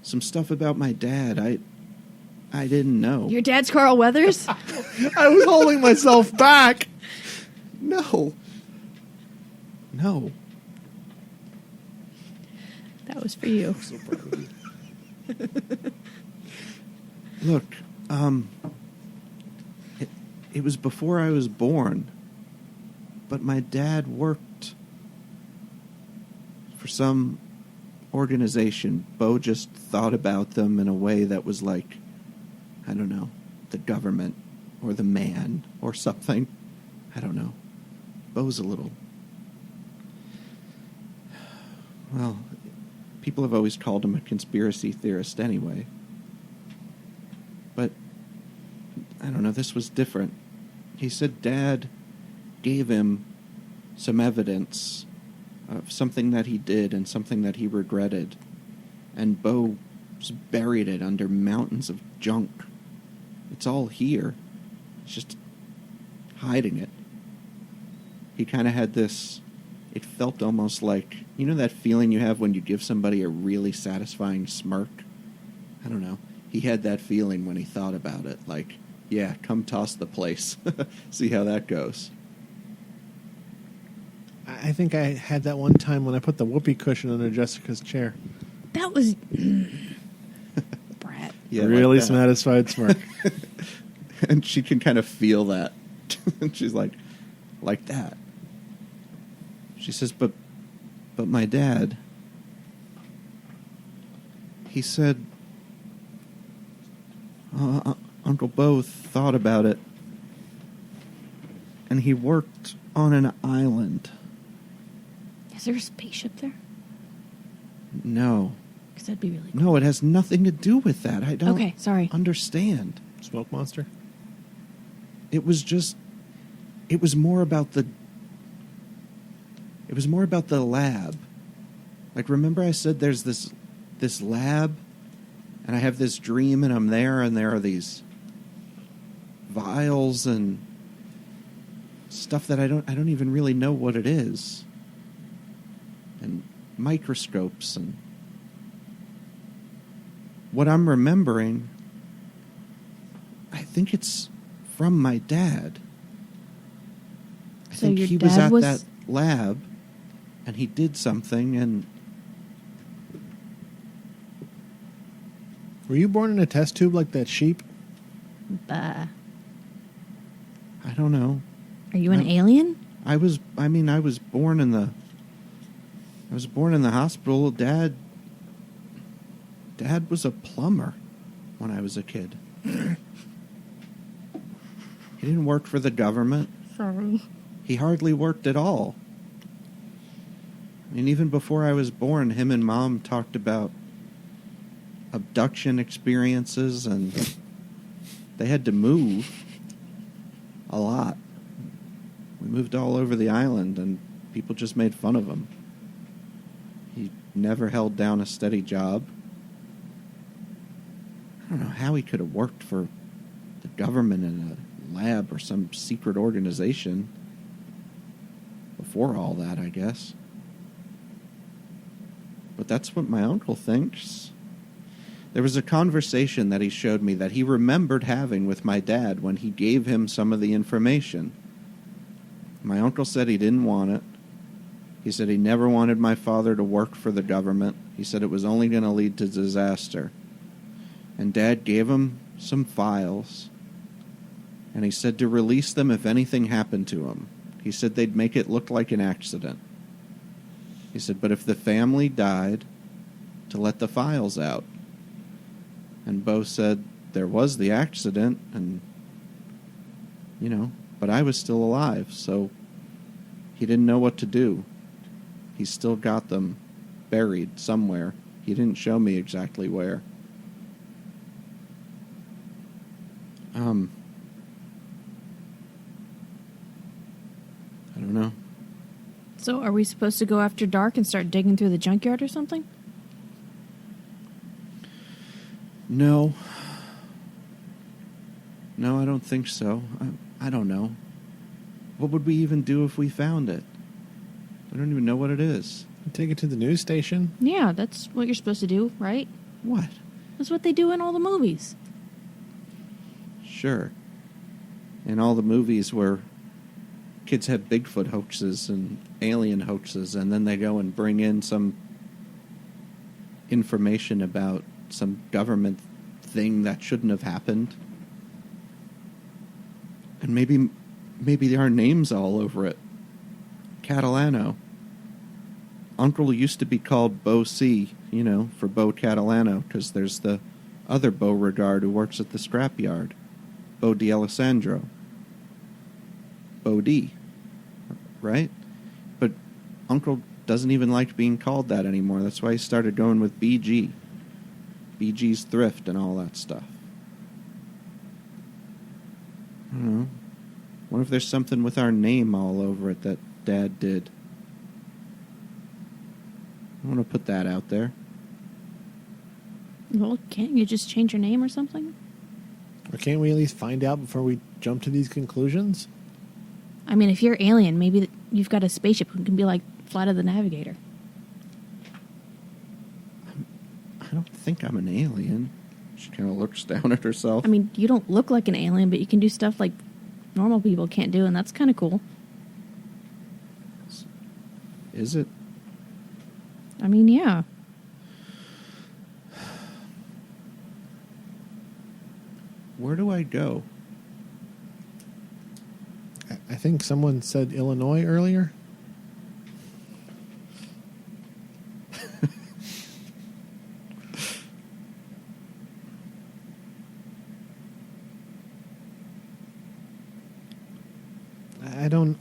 Some stuff about my dad I didn't know. Your dad's Carl Weathers? I was holding myself back. No. That was for you. So proud of you. Look, it was before I was born, but my dad worked for some organization. Bo just thought about them in a way that was like, I don't know, the government or the man or something. I don't know. Bo's a little... Well, people have always called him a conspiracy theorist anyway. But, I don't know, this was different. He said Dad gave him some evidence of something that he did and something that he regretted. And Bo just buried it under mountains of junk. It's all here. It's just hiding it. He kind of had this... It felt almost like... You know that feeling you have when you give somebody a really satisfying smirk? I don't know. He had that feeling when he thought about it. Like, yeah, come toss the place. See how that goes. I think I had that one time when I put the whoopee cushion under Jessica's chair. That was... Yeah, really like that. satisfied smirk. And she can kind of feel that. And she's like that. She says, but my dad, he said, Uncle Bo thought about it, and he worked on an island. Is there a spaceship there? No. Because that'd be really cool. No, it has nothing to do with that. I don't Okay, sorry. understand. Smoke monster? It was more about the lab. Like, remember I said there's this lab, and I have this dream, and I'm there, and there are these vials and stuff that I don't even really know what it is, and microscopes, and what I'm remembering, I think it's from my dad. I So think your he was dad at was- that lab, and he did something, and Were you born in a test tube like that sheep? Bah. I don't know. Are you an alien? I was born in the hospital. Dad was a plumber when I was a kid. He didn't work for the government. Sorry. He hardly worked at all. I mean, even before I was born, him and Mom talked about abduction experiences, and they had to move a lot. We moved all over the island, and people just made fun of him. He never held down a steady job. I don't know how he could have worked for the government in a lab or some secret organization before all that, I guess. But that's what my uncle thinks. There was a conversation that he showed me that he remembered having with my dad when he gave him some of the information. My uncle said he didn't want it. He said he never wanted my father to work for the government. He said it was only going to lead to disaster. And Dad gave him some files, and he said to release them if anything happened to him. He said they'd make it look like an accident. He said, but if the family died, to let the files out. And Bo said there was the accident, and, but I was still alive, so he didn't know what to do. He still got them buried somewhere. He didn't show me exactly where. I don't know. So are we supposed to go after dark and start digging through the junkyard or something? No. No, I don't think so. I don't know. What would we even do if we found it? I don't even know what it is. Take it to the news station? Yeah, that's what you're supposed to do, right? What? That's what they do in all the movies. Sure. In all the movies where kids have Bigfoot hoaxes and alien hoaxes, and then they go and bring in some information about some government thing that shouldn't have happened. And maybe there are names all over it. Catalano. Uncle used to be called Bo C, for Bo Catalano, because there's the other Beauregard who works at the scrapyard. Bo D'Alessandro. Bo D. Right? But Uncle doesn't even like being called that anymore. That's why he started going with BG. BG's Thrift and all that stuff. I don't know. What if there's something with our name all over it that Dad did? I want to put that out there. Well, can't you just change your name or something? Or can't we at least find out before we jump to these conclusions? I mean, if you're alien, maybe you've got a spaceship who can be like Flight of the Navigator. I don't think I'm an alien. She kind of looks down at herself. I mean, you don't look like an alien, but you can do stuff like normal people can't do, and that's kind of cool. Is it? I mean, yeah. Where do I go? I think someone said Illinois earlier.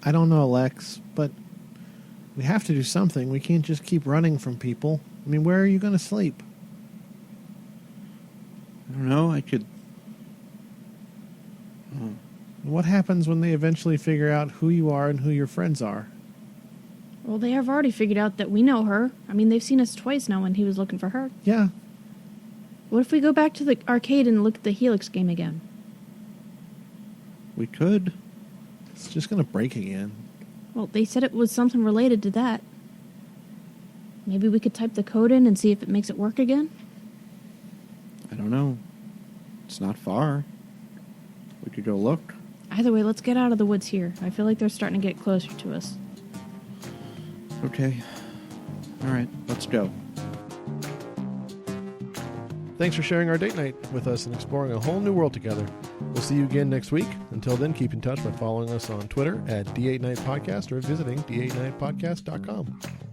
I don't know, Lex, but we have to do something. We can't just keep running from people. I mean, where are you going to sleep? I don't know. I could... What happens when they eventually figure out who you are and who your friends are? Well, they have already figured out that we know her. I mean, they've seen us twice now when he was looking for her. Yeah. What if we go back to the arcade and look at the Helix game again? We could. It's just going to break again. Well, they said it was something related to that. Maybe we could type the code in and see if it makes it work again? I don't know. It's not far. We could go look. Either way, let's get out of the woods here. I feel like they're starting to get closer to us. Okay. All right, let's go. Thanks for sharing our date night with us and exploring a whole new world together. We'll see you again next week. Until then, keep in touch by following us on Twitter at D8Night Podcast or visiting D8nightpodcast.com.